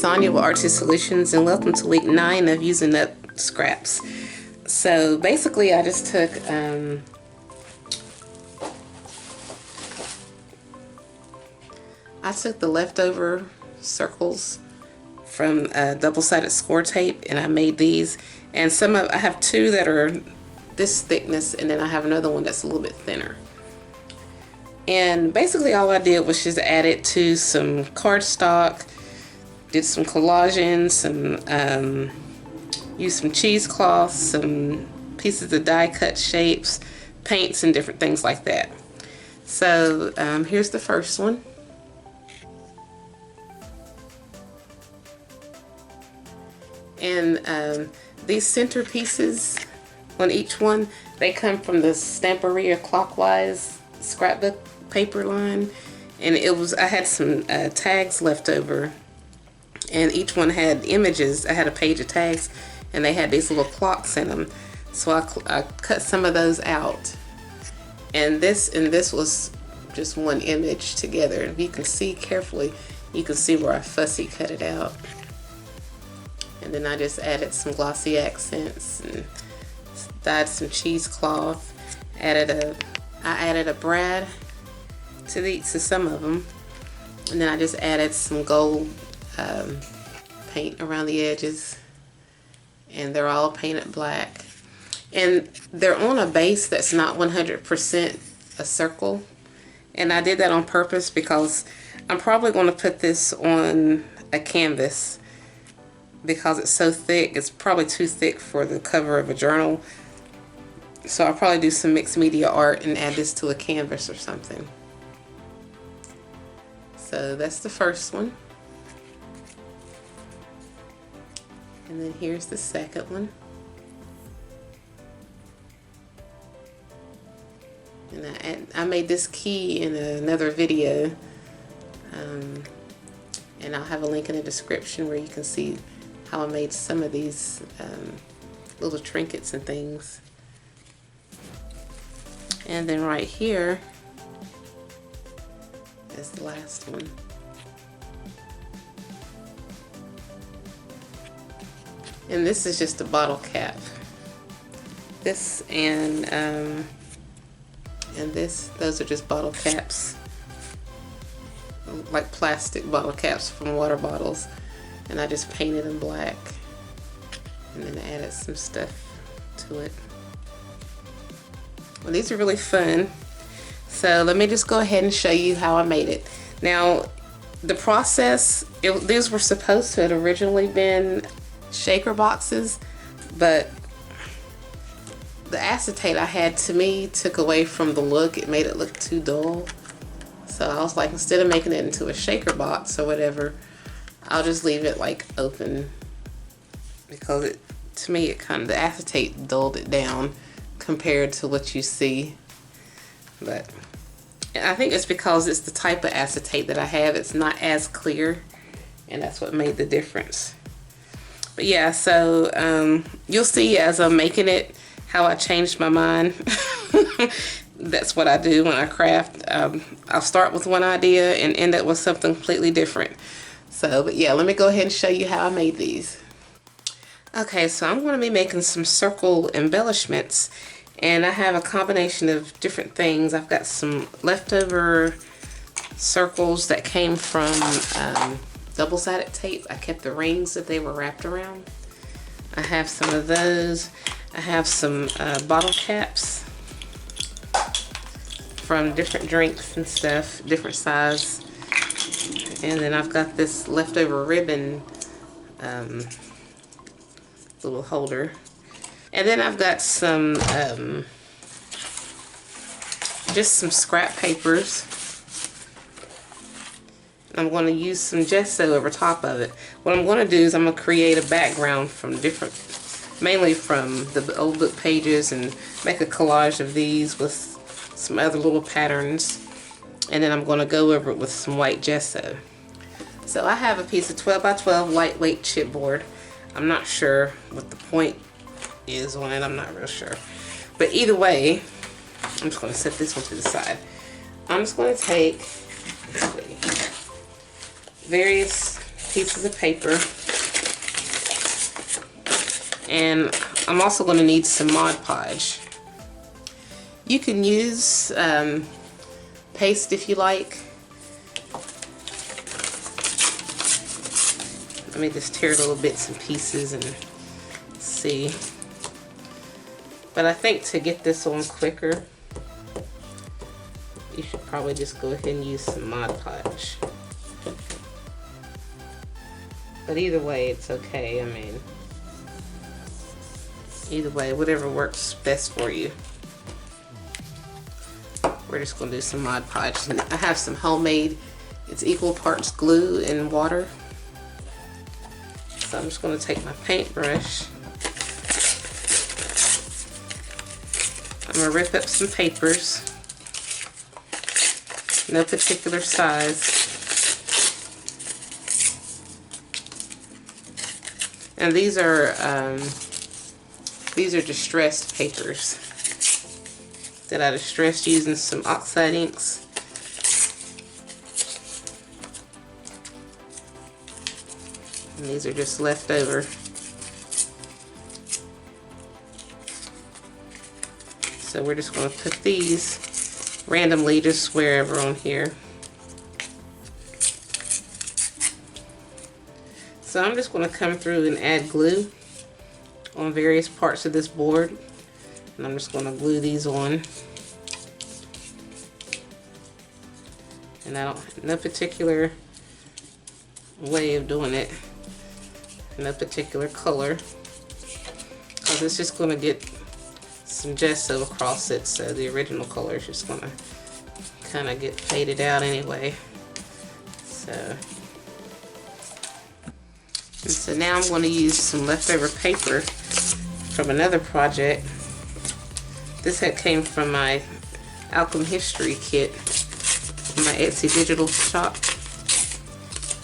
Sonia with Artist Solutions, and welcome to week 9 of using up scraps. So basically I just took the leftover circles from double-sided score tape, and I made these, and I have two that are this thickness, and then I have another one that's a little bit thinner. And basically all I did was just add it to some cardstock, did some collaging, used some cheesecloth, some pieces of die cut shapes, paints, and different things like that. So here's the first one. And these center pieces on each one, they come from the Stamperia Clockwise scrapbook paper line, and I had some tags left over, and each one had images. I had a page of tags, and they had these little clocks in them, so I cut some of those out, and this was just one image together. If you can see carefully, you can see where I fussy cut it out. And then I just added some Glossy Accents and dyed some cheesecloth. I added a brad to some of them, and then I just added some gold paint around the edges, and they're all painted black. And they're on a base that's not 100% a circle, and I did that on purpose because I'm probably going to put this on a canvas. Because it's so thick, it's probably too thick for the cover of a journal. So I'll probably do some mixed media art and add this to a canvas or something. So that's the first one. And then here's the second one. And I made this key in another video. And I'll have a link in the description where you can see how I made some of these little trinkets and things. And then right here is the last one. And this is just a bottle cap. This and this, those are just bottle caps, like plastic bottle caps from water bottles. And I just painted them black and then added some stuff to it. Well, these are really fun. So let me just go ahead and show you how I made it. Now, the process, these were supposed to have originally been shaker boxes, but the acetate I had, to me, took away from the look. It made it look too dull. So I was like, instead of making it into a shaker box or whatever, I'll just leave it like open, because to me the acetate dulled it down compared to what you see. But I think it's because it's the type of acetate that I have. It's not as clear, and that's what made the difference. But yeah, so you'll see as I'm making it how I changed my mind. That's what I do when I craft. I'll start with one idea and end up with something completely different. So, but yeah, let me go ahead and show you how I made these. Okay, so I'm going to be making some circle embellishments, and I have a combination of different things. I've got some leftover circles that came from double-sided tape. I kept the rings that they were wrapped around. I have some of those. I have some bottle caps from different drinks and stuff, different size. And then I've got this leftover ribbon little holder. And then I've got some just some scrap papers. I'm going to use some gesso over top of it. What I'm going to do is I'm going to create a background from mainly from the old book pages, and make a collage of these with some other little patterns. And then I'm going to go over it with some white gesso. So I have a piece of 12 by 12 lightweight chipboard. I'm not sure what the point is on it. I'm not real sure. But either way, I'm just going to set this one to the side. I'm just going to take various pieces of paper. And I'm also going to need some Mod Podge. You can use paste if you like. Let me just tear little bits and pieces and see. But I think to get this on quicker, you should probably just go ahead and use some Mod Podge. But either way, it's okay. I mean, either way, whatever works best for you. We're just going to do some Mod Podge. And I have some homemade, it's equal parts glue and water. So I'm just going to take my paintbrush. I'm going to rip up some papers. No particular size. And these are distressed papers that I distressed using some oxide inks. And these are just left over. So we're just going to put these randomly just wherever on here. So I'm just going to come through and add glue on various parts of this board. And I'm just going to glue these on. And I don't, no particular way of doing it. No particular color. Because it's just going to get some gesso across it. So the original color is just going to kind of get faded out anyway. So now I'm going to use some leftover paper from another project. This came from my Alchemy History kit from my Etsy digital shop.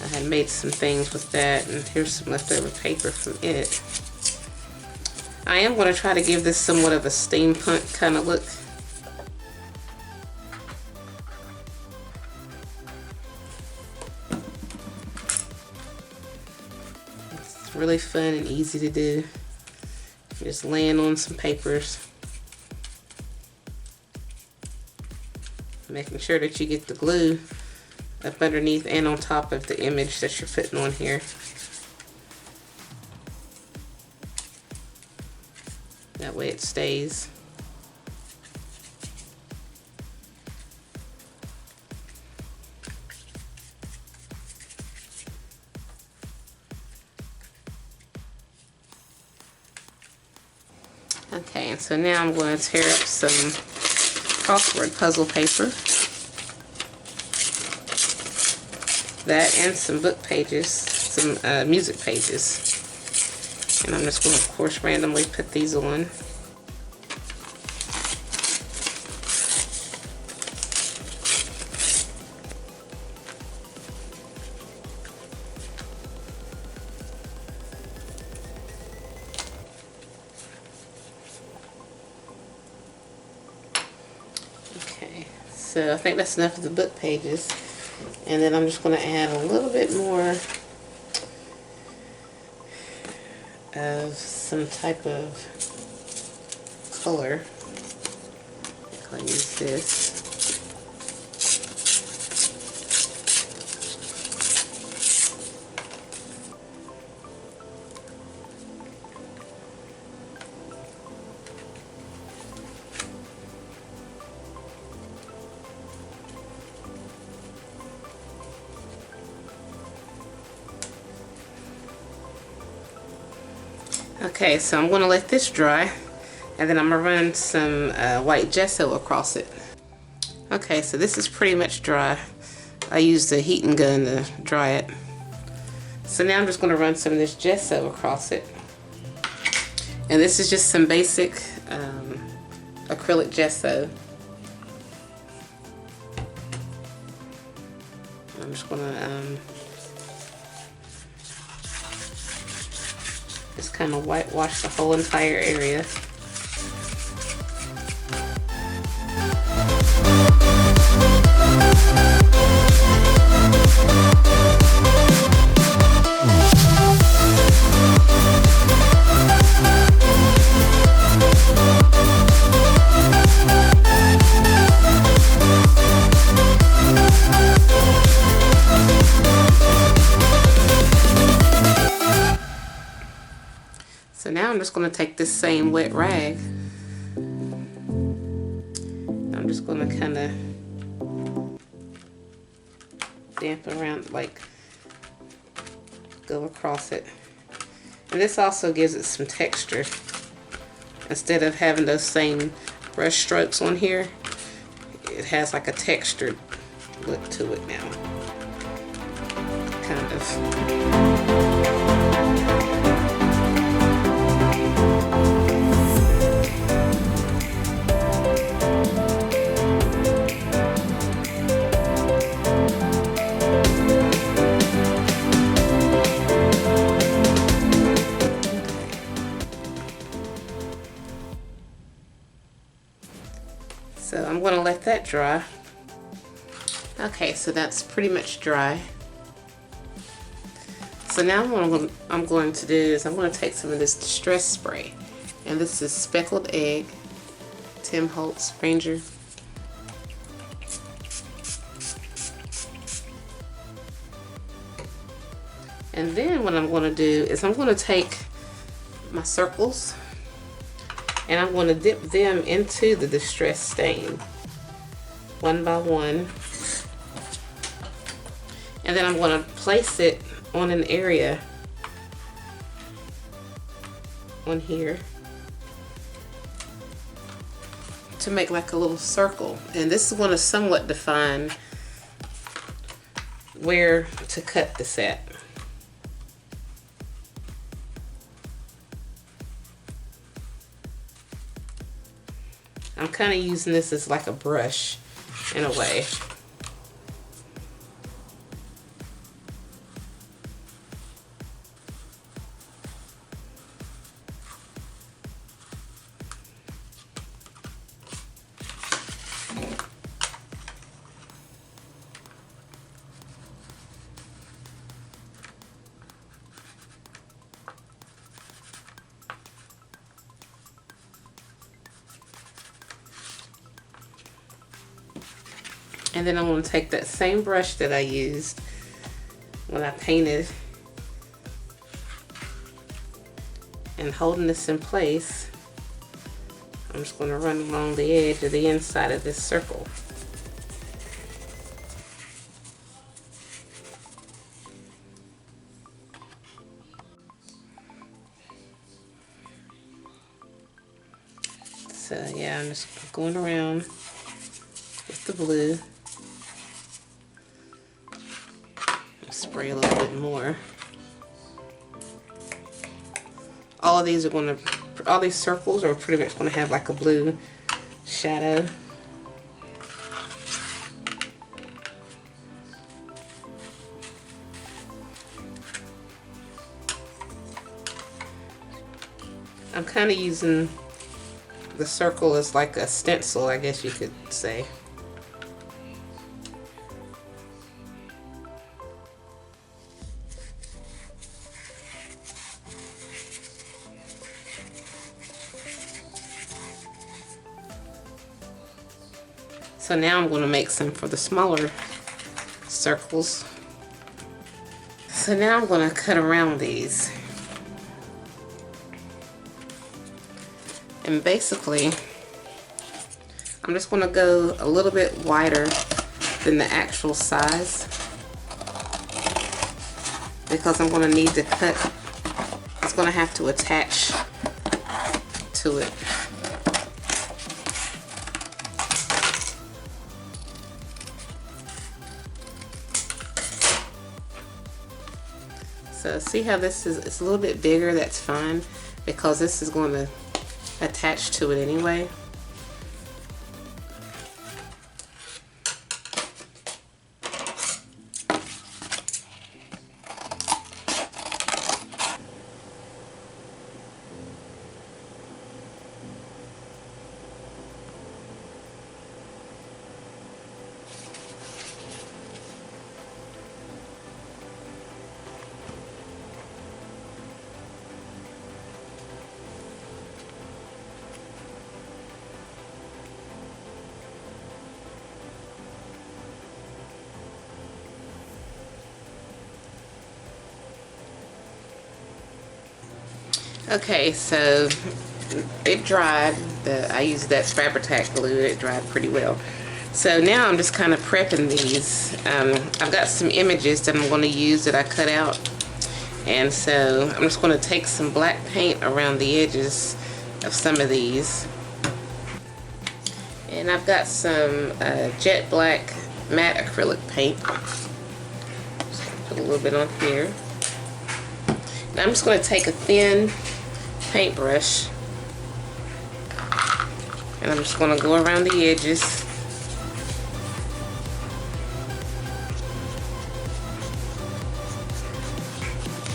I had made some things with that, and here's some leftover paper from it. I am going to try to give this somewhat of a steampunk kind of look. It's really fun and easy to do. Just laying on some papers. Making sure that you get the glue up underneath and on top of the image that you're putting on here. That way it stays. Okay, and so now I'm going to tear up some crossword puzzle paper. That and some book pages, some music pages. And I'm just going to, of course, randomly put these on. Okay, so I think that's enough of the book pages. And then I'm just going to add a little bit more of some type of color. I'll use this. Okay, so I'm going to let this dry, and then I'm going to run some white gesso across it. Okay, so this is pretty much dry. I used a heating gun to dry it. So now I'm just going to run some of this gesso across it. And this is just some basic acrylic gesso. I'm just going to just kind of whitewash the whole entire area. just going to take this same wet rag. I'm just going to kind of damp around, like go across it. And this also gives it some texture. Instead of having those same brush strokes on here, it has like a textured look to it now. Kind of. So I'm going to let that dry. Okay, so that's pretty much dry. So now what I'm going to do is I'm going to take some of this distress spray. And this is Speckled Egg, Tim Holtz Ranger. And then what I'm going to do is I'm going to take my circles and I'm going to dip them into the distress stain one by one. And then I'm going to place it on an area on here to make like a little circle. And this is going to somewhat define where to cut this at. I'm kind of using this as like a brush in a way. And then I'm going to take that same brush that I used when I painted and holding this in place, I'm just going to run along the edge of the inside of this circle. So yeah, I'm just going around with the blue. Spray a little bit more. All these circles are pretty much going to have like a blue shadow. I'm kind of using the circle as like a stencil, I guess you could say. So now I'm going to make some for the smaller circles. So now I'm going to cut around these. And basically, I'm just going to go a little bit wider than the actual size, because I'm going to need to cut, it's going to have to attach to it. So see how this is, it's a little bit bigger, that's fine, because this is going to attach to it anyway. Okay, so it dried. I used that Fabri-Tac glue. It dried pretty well. So now I'm just kind of prepping these. I've got some images that I'm going to use that I cut out. And so I'm just going to take some black paint around the edges of some of these. And I've got some jet black matte acrylic paint. Just put a little bit on here. Now I'm just going to take a thin paintbrush and I'm just going to go around the edges.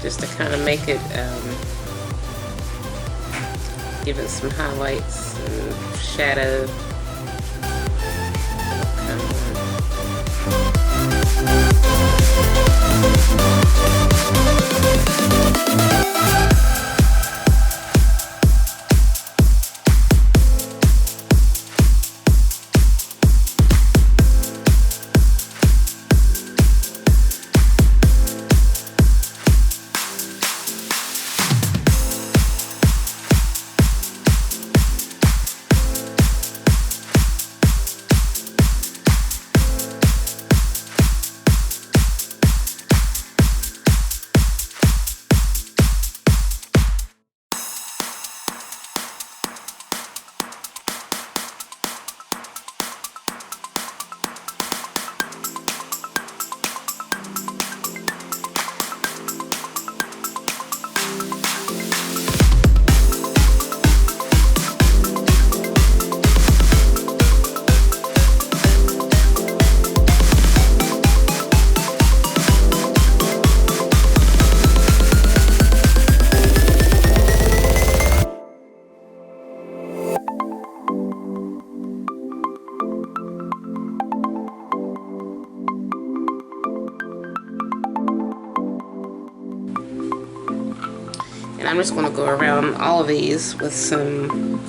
Just to kind of make it, give it some highlights and shadow. And I'm just going to go around all of these with some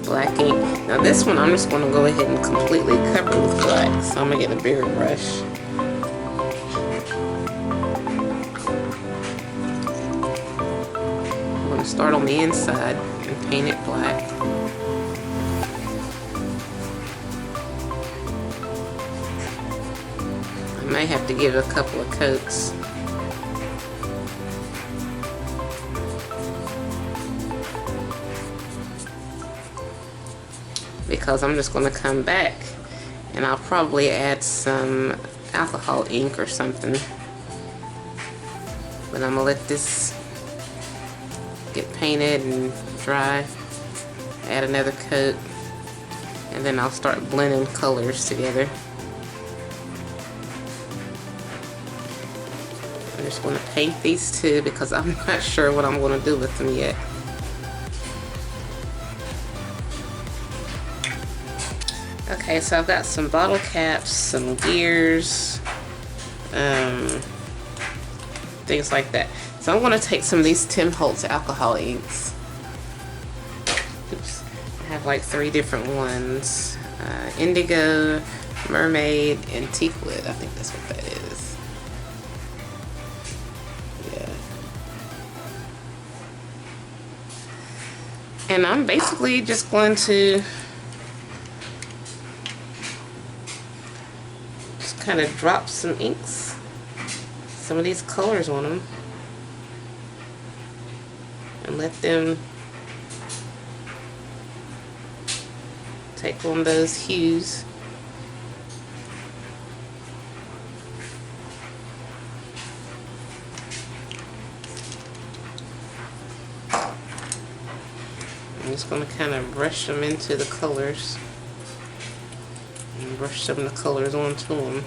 black ink. Now this one I'm just going to go ahead and completely cover with black. So I'm going to get a bigger brush. I'm going to start on the inside and paint it black. I may have to give it a couple of coats. Because I'm just going to come back and I'll probably add some alcohol ink or something. But I'm going to let this get painted and dry. Add another coat. And then I'll start blending colors together. I'm just going to paint these two because I'm not sure what I'm going to do with them yet. Okay, so I've got some bottle caps, some gears, things like that. So I'm going to take some of these Holtz alcohol inks. Oops, I have like 3 different ones. Indigo, Mermaid, and Teakwood. I think that's what that is. Yeah. And I'm basically just going to kind of drop some inks, some of these colors on them, and let them take on those hues. I'm just going to kind of brush them into the colors. And brush some of the colors onto them.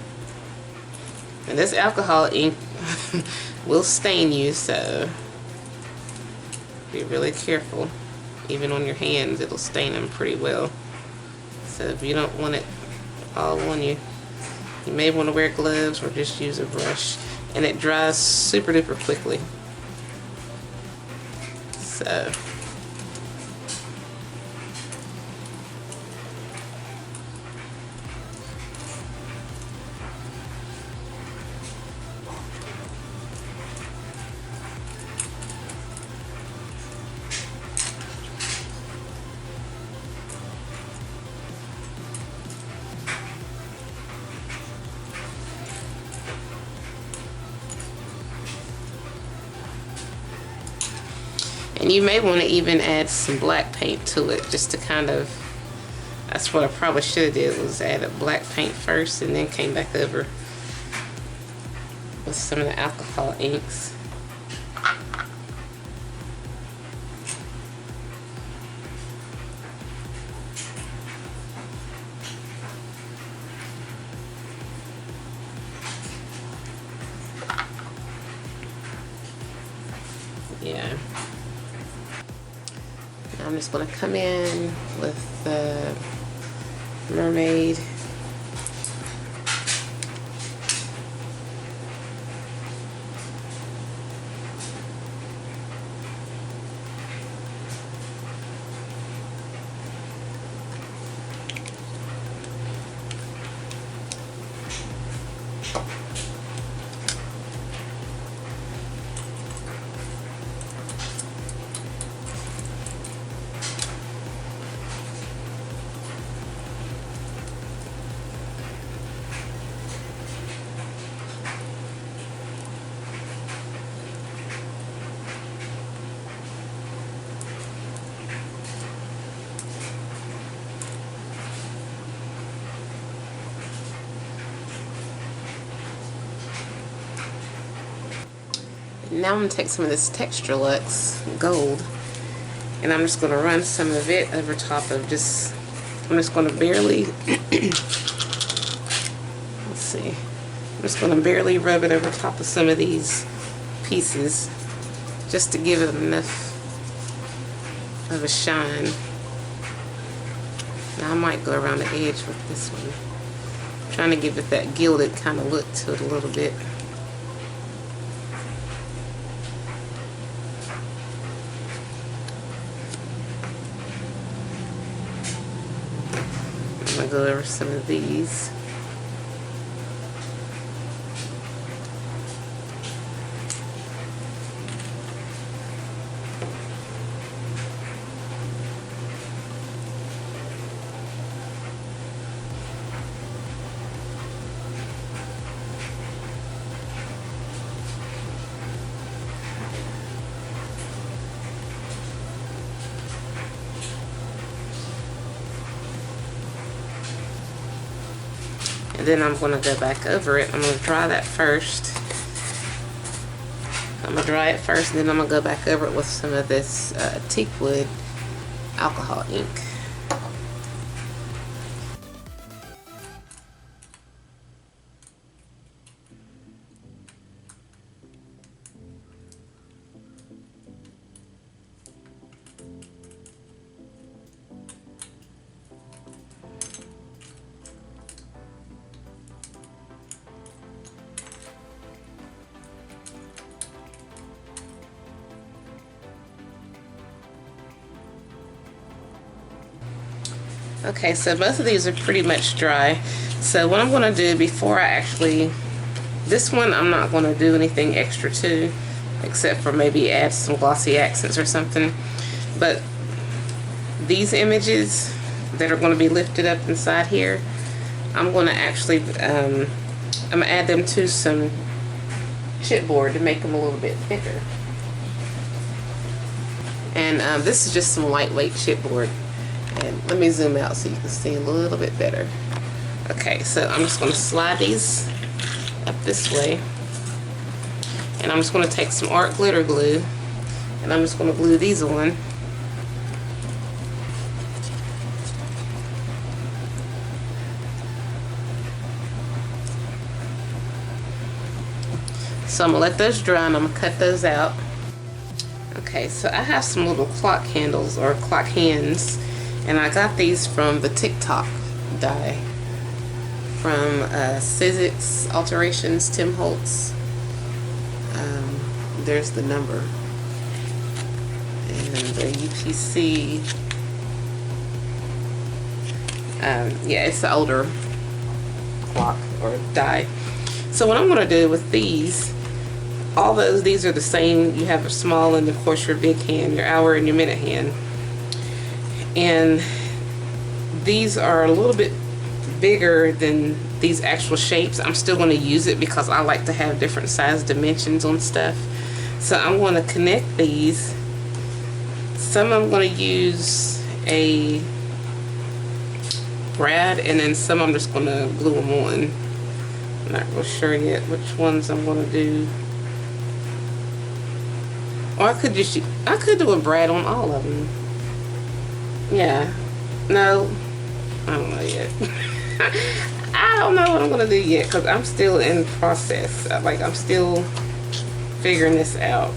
And this alcohol ink will stain you, so be really careful. Even on your hands, it'll stain them pretty well. So if you don't want it all on you, you may want to wear gloves or just use a brush. And it dries super duper quickly. So And you may want to even add some black paint to it, just to kind of, that's what I probably should have did, was added black paint first and then came back over with some of the alcohol inks. Yeah. Now I'm just going to come in with the mermaid. Now I'm going to take some of this Texture Luxe Gold, and I'm just going to run some of it over top of just, I'm just going to barely, let's see, I'm just going to barely rub it over top of some of these pieces, just to give it enough of a shine. Now I might go around the edge with this one, I'm trying to give it that gilded kind of look to it a little bit. I'm going to go over some of these. And then I'm going to go back over it. I'm going to dry that first. I'm going to dry it first, and then I'm going to go back over it with some of this teak wood alcohol ink. Okay, so both of these are pretty much dry. So what I'm going to do before I actually, this one I'm not going to do anything extra to, except for maybe add some glossy accents or something. But these images that are going to be lifted up inside here, I'm going to actually, I'm going to add them to some chipboard to make them a little bit thicker. And this is just some lightweight chipboard. And let me zoom out so you can see a little bit better. Okay, so I'm just going to slide these up this way. And I'm just going to take some art glitter glue, and I'm just going to glue these on. So I'm going to let those dry, and I'm going to cut those out. Okay, so I have some little clock handles or clock hands. And I got these from the TikTok die from Sizzix Alterations, Tim Holtz. There's the number. And the UPC. Yeah, it's the older clock or die. So what I'm going to do with these, all these are the same. You have a small and of course your big hand, your hour and your minute hand. And these are a little bit bigger than these actual shapes. I'm still going to use it because I like to have different size dimensions on stuff. So I'm going to connect these some I'm going to use a brad, and then some I'm just going to glue them on. I'm not real sure yet which ones I'm going to do. Or I could do a brad on all of them. Yeah. No. I don't know yet. I don't know what I'm going to do yet because I'm still in process. Like, I'm still figuring this out.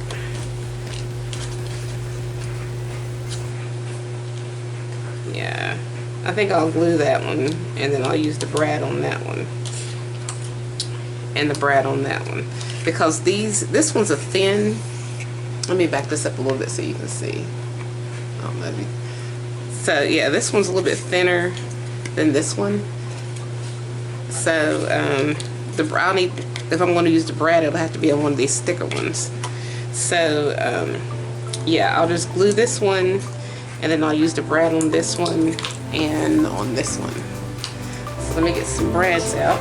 Yeah. I think I'll glue that one, and then I'll use the brad on that one. And the brad on that one. Because this one's a thin. Let me back this up a little bit so you can see. Oh, maybe. So yeah, this one's a little bit thinner than this one. So the brownie, if I'm going to use the brad, it'll have to be on one of these thicker ones. So yeah, I'll just glue this one, and then I'll use the brad on this one and on this one. So let me get some brads out.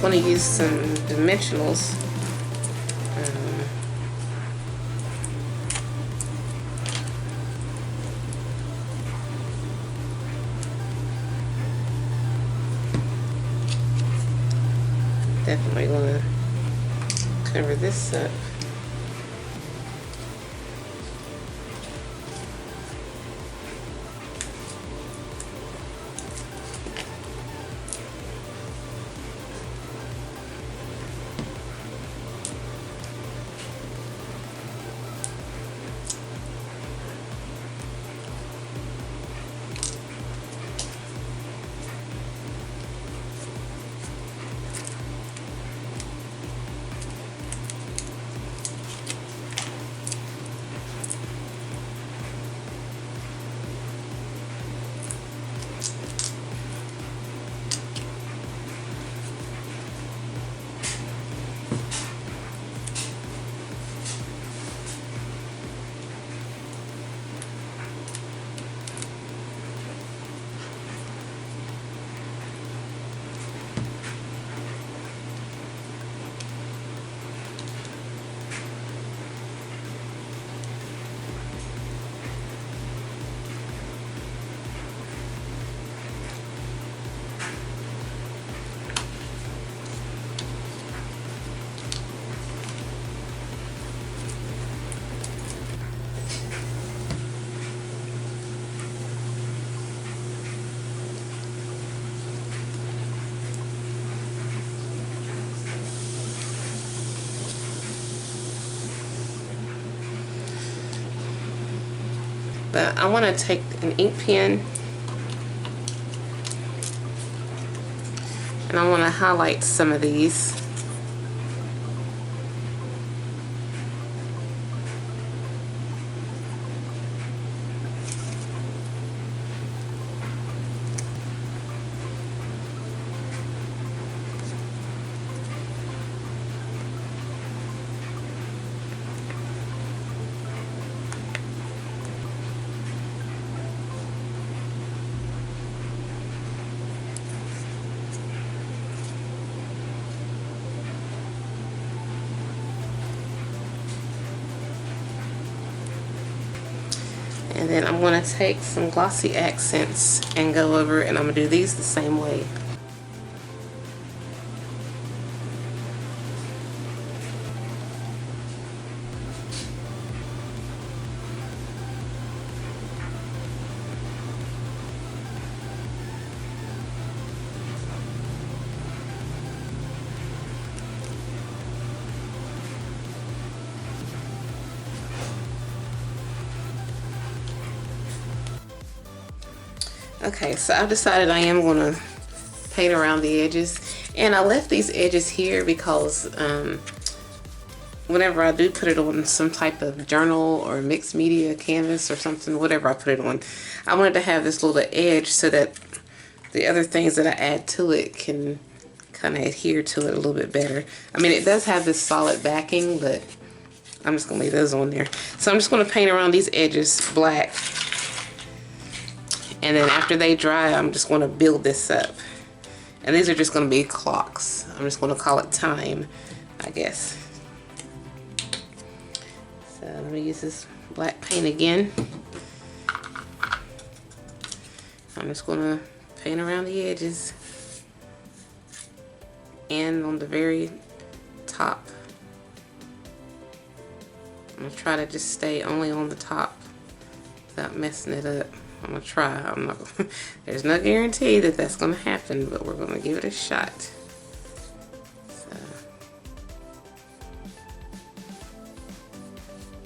Want to use some dimensionals. Definitely going to cover this up. But I want to take an ink pen and I want to highlight some of these. And then I'm going to take some Glossy Accents and go over, and I'm going to do these the same way. Okay, so I've decided I am going to paint around the edges, and I left these edges here because whenever I do put it on some type of journal or mixed media canvas or something, whatever I put it on, I wanted to have this little edge so that the other things that I add to it can kind of adhere to it a little bit better. I mean, it does have this solid backing, but I'm just going to leave those on there. So I'm just going to paint around these edges black. And then after they dry, I'm just going to build this up. And these are just going to be clocks. I'm just going to call it time, I guess. So let me use this black paint again. I'm just going to paint around the edges. And on the very top. I'm going to try to just stay only on the top without messing it up. I'm gonna try. I'm not. There's no guarantee that that's gonna happen, but we're gonna give it a shot.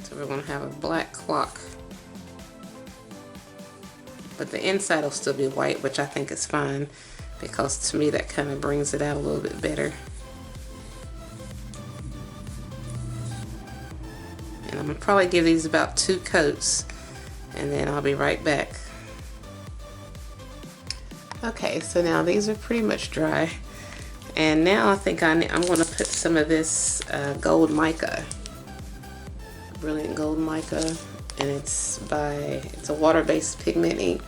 So we're gonna have a black clock, but the inside will still be white, which I think is fine because to me that kind of brings it out a little bit better. And I'm gonna probably give these about 2 coats, and then I'll be right back. Okay, so now these are pretty much dry, and now I think I'm going to put some of this gold mica, brilliant gold mica, and it's a water-based pigment ink.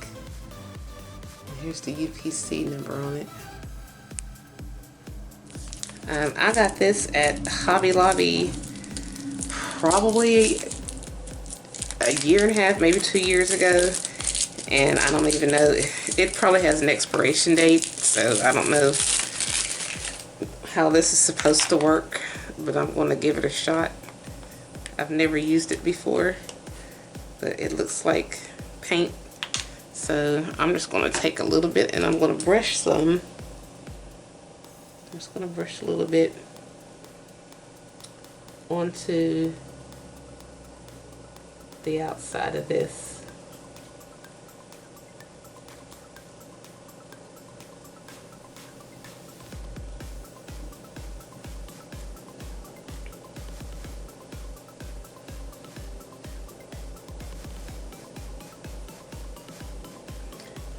Here's the UPC number on it. I got this at Hobby Lobby probably a year and a half, maybe 2 years ago. And I don't even know, it probably has an expiration date, so I don't know how this is supposed to work, but I'm going to give it a shot. I've never used it before, but it looks like paint. So I'm just going to take a little bit and I'm going to brush some. I'm just going to brush a little bit onto the outside of this.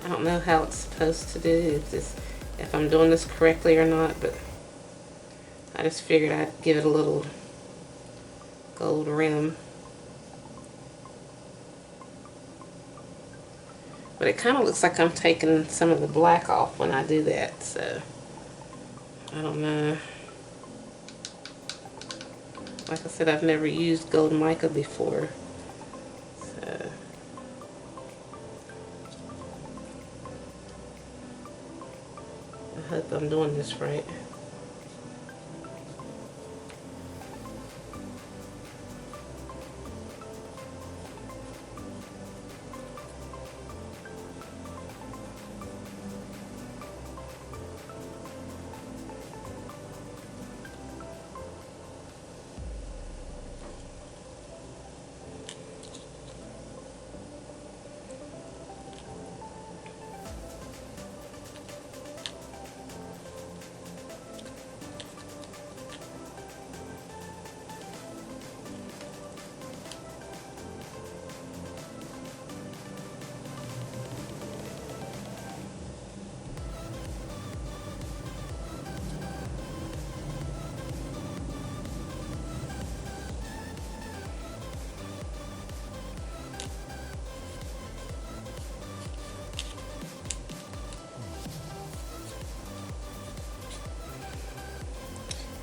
I don't know how it's supposed to do, if I'm doing this correctly or not, but I just figured I'd give it a little gold rim. But it kind of looks like I'm taking some of the black off when I do that, so I don't know. Like I said, I've never used gold mica before, so I hope I'm doing this right.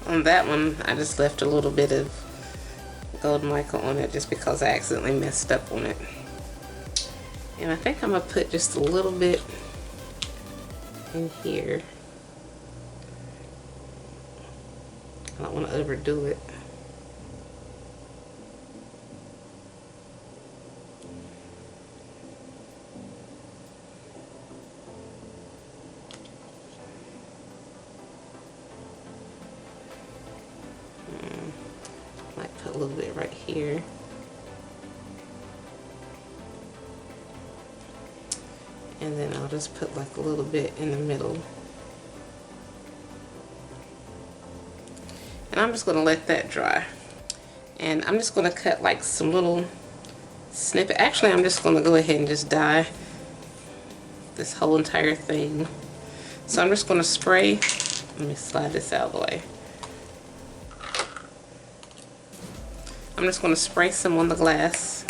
On that one, I just left a little bit of gold mica on it just because I accidentally messed up on it. And I think I'm gonna put just a little bit in here. I don't want to overdo it. Might put a little bit right here. And then I'll just put like a little bit in the middle. And I'm just going to let that dry. And I'm just going to cut like some little snippet. Actually, I'm just going to go ahead and just dye this whole entire thing. So I'm just going to spray. Let me slide this out of the way. I'm just going to spray some on the glass.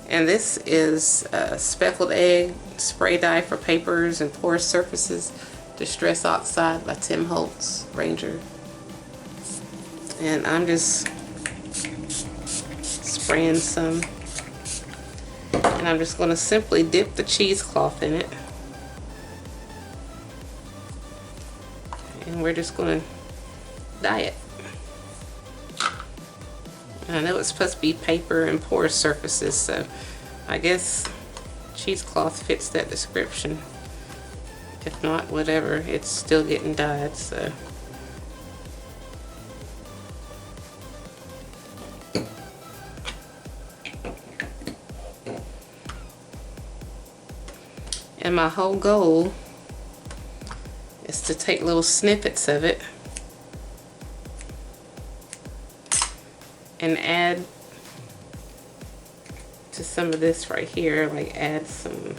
And this is Speckled Egg Spray Dye for Papers and Porous Surfaces, Distress Oxide by Tim Holtz, Ranger. And I'm just spraying some. And I'm just going to simply dip the cheesecloth in it. And we're just going to dye it. I know it's supposed to be paper and porous surfaces, so I guess cheesecloth fits that description. If not, whatever, it's still getting dyed, so. And my whole goal is to take little snippets of it and add to some of this right here, like add some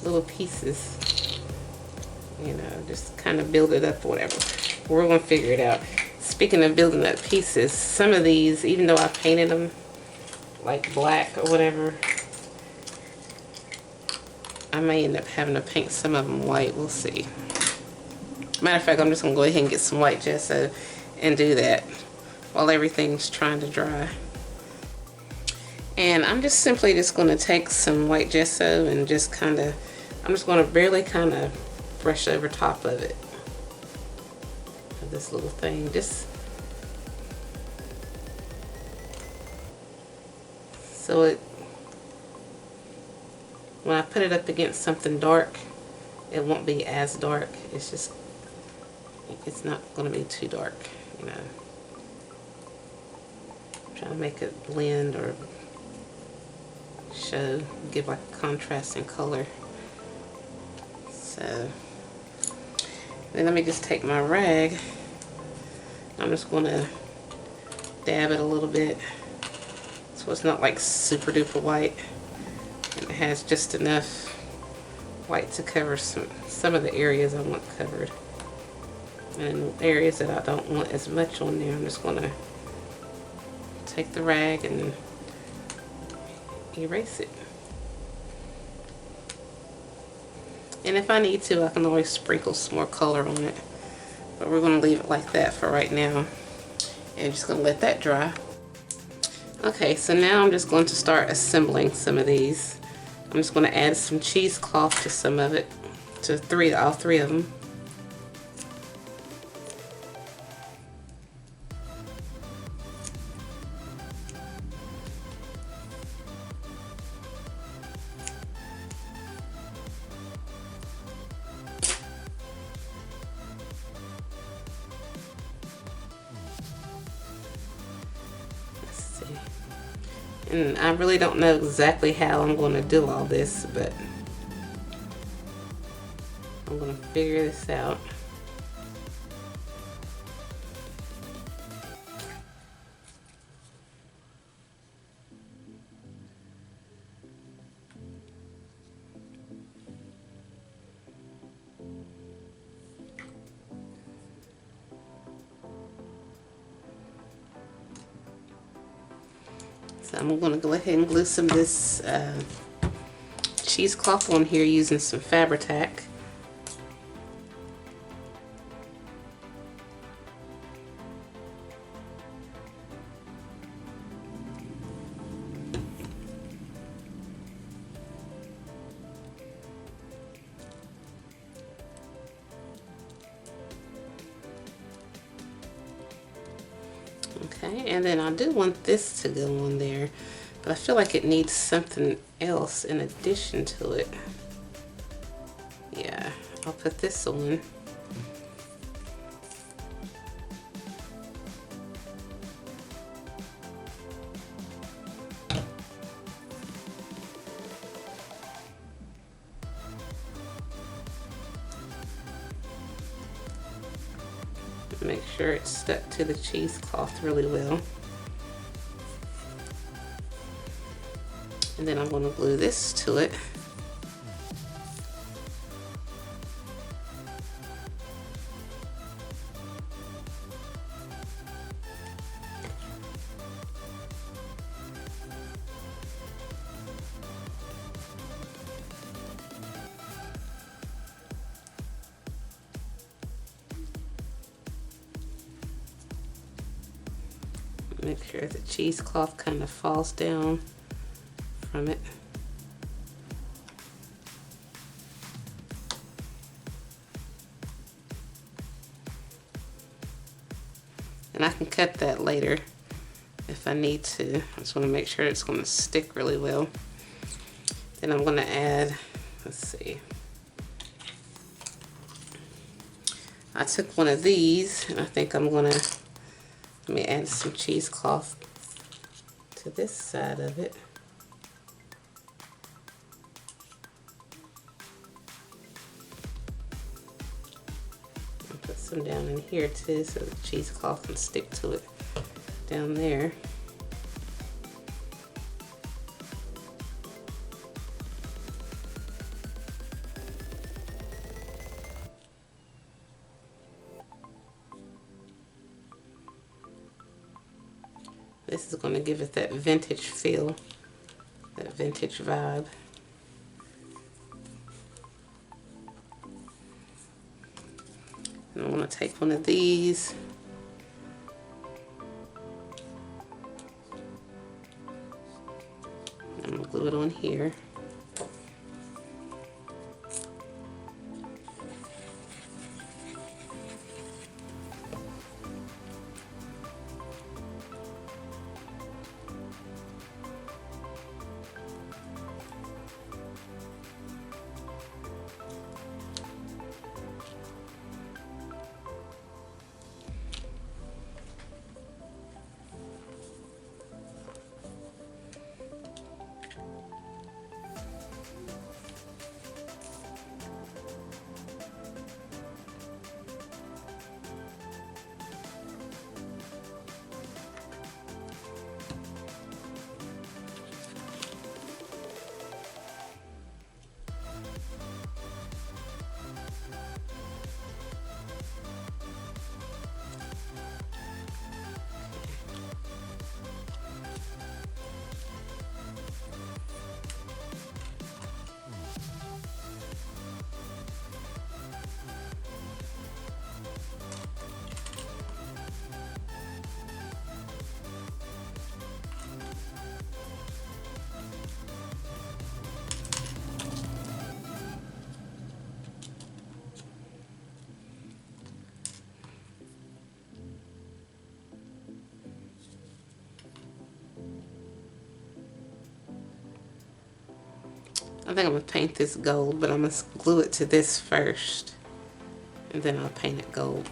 little pieces, you know, just kind of build it up or whatever. We're gonna figure it out. Speaking of building up pieces, some of these, even though I painted them like black or whatever, I may end up having to paint some of them white. We'll see. Matter of fact, I'm just gonna go ahead and get some white gesso and do that while everything's trying to dry. And I'm just simply going to take some white gesso and just kind of, I'm just going to barely kind of brush over top of it, of this little thing, just so it, when I put it up against something dark, it won't be as dark. It's just, it's not going to be too dark, you know. I'm trying to make it blend or show, give like a contrasting color. So then let me just take my rag. I'm just going to dab it a little bit so it's not like super duper white. And it has just enough white to cover some of the areas I want covered. And areas that I don't want as much on there, I'm just going to take the rag and erase it. And if I need to, I can always sprinkle some more color on it. But we're going to leave it like that for right now. And just going to let that dry. Okay, so now I'm just going to start assembling some of these. I'm just going to add some cheesecloth to some of it, to all three of them. And I really don't know exactly how I'm going to do all this, but I'm going to figure this out. So I'm going to go ahead and glue some of this cheesecloth on here using some Fabri-Tac. Okay, and then I do want this to go on there, but I feel like it needs something else in addition to it. Yeah, I'll put this on. Make sure it's stuck to the cheesecloth really well. And then I'm going to glue this to it. Make sure the cheesecloth kind of falls down from it. And I can cut that later if I need to. I just want to make sure it's going to stick really well. Then I'm going to add, let's see. I took one of these and I think I'm going to, let me add some cheesecloth to this side of it. I'll put some down in here too so the cheesecloth can stick to it down there. This is going to give it that vintage feel, that vintage vibe. And I'm going to take one of these. I'm going to glue it on here. I think I'm going to paint this gold, but I'm going to glue it to this first, and then I'll paint it gold.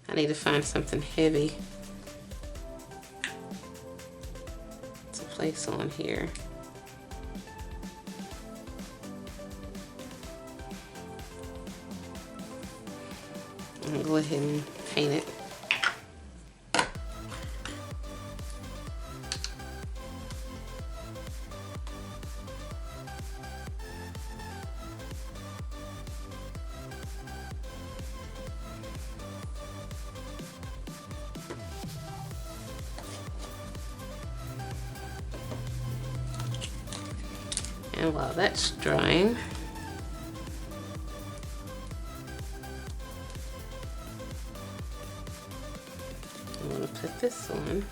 I need to find something heavy to place on here. I'm gonna go ahead and paint it. And while that's drying, I'm going to put this on.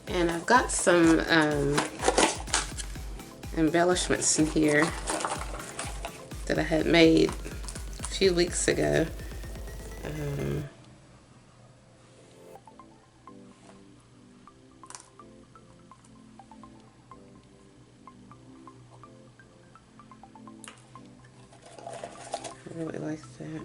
And I've got some embellishments in here that I had made a few weeks ago. I really like that.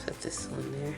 Put this one there.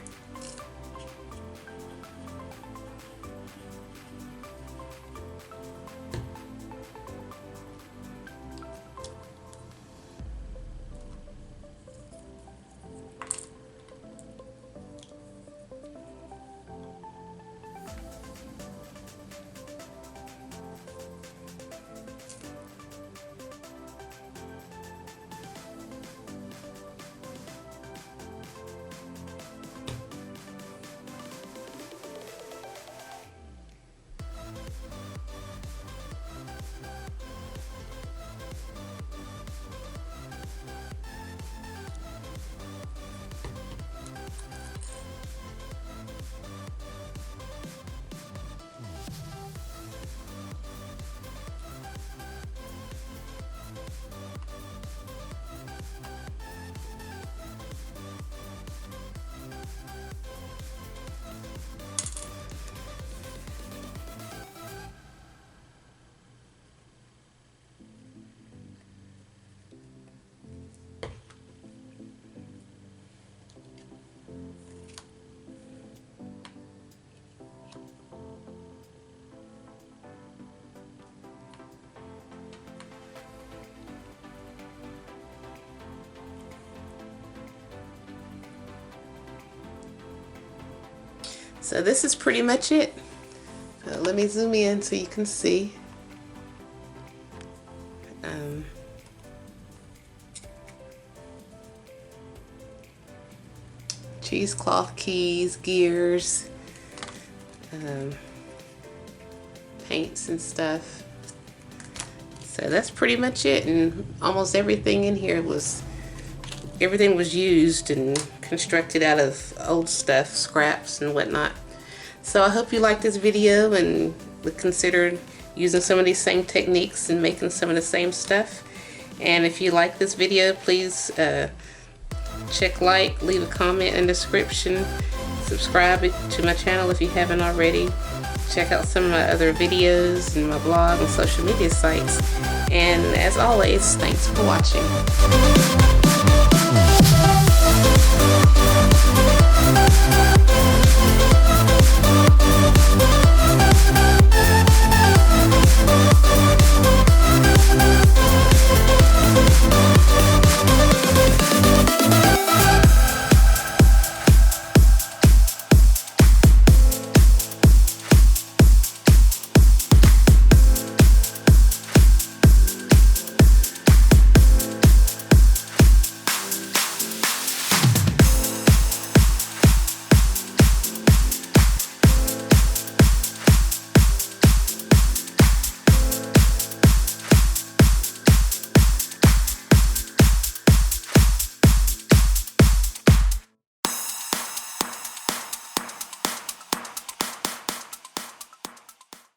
So this is pretty much it. Let me zoom in so you can see. Cheesecloth keys, gears, paints and stuff. So that's pretty much it, and almost everything in here was used and constructed out of old stuff, scraps and whatnot. So I hope you like this video and would consider using some of these same techniques and making some of the same stuff. And if you like this video, please check like, leave a comment in the description, subscribe to my channel if you haven't already. Check out some of my other videos and my blog and social media sites. And as always, thanks for watching.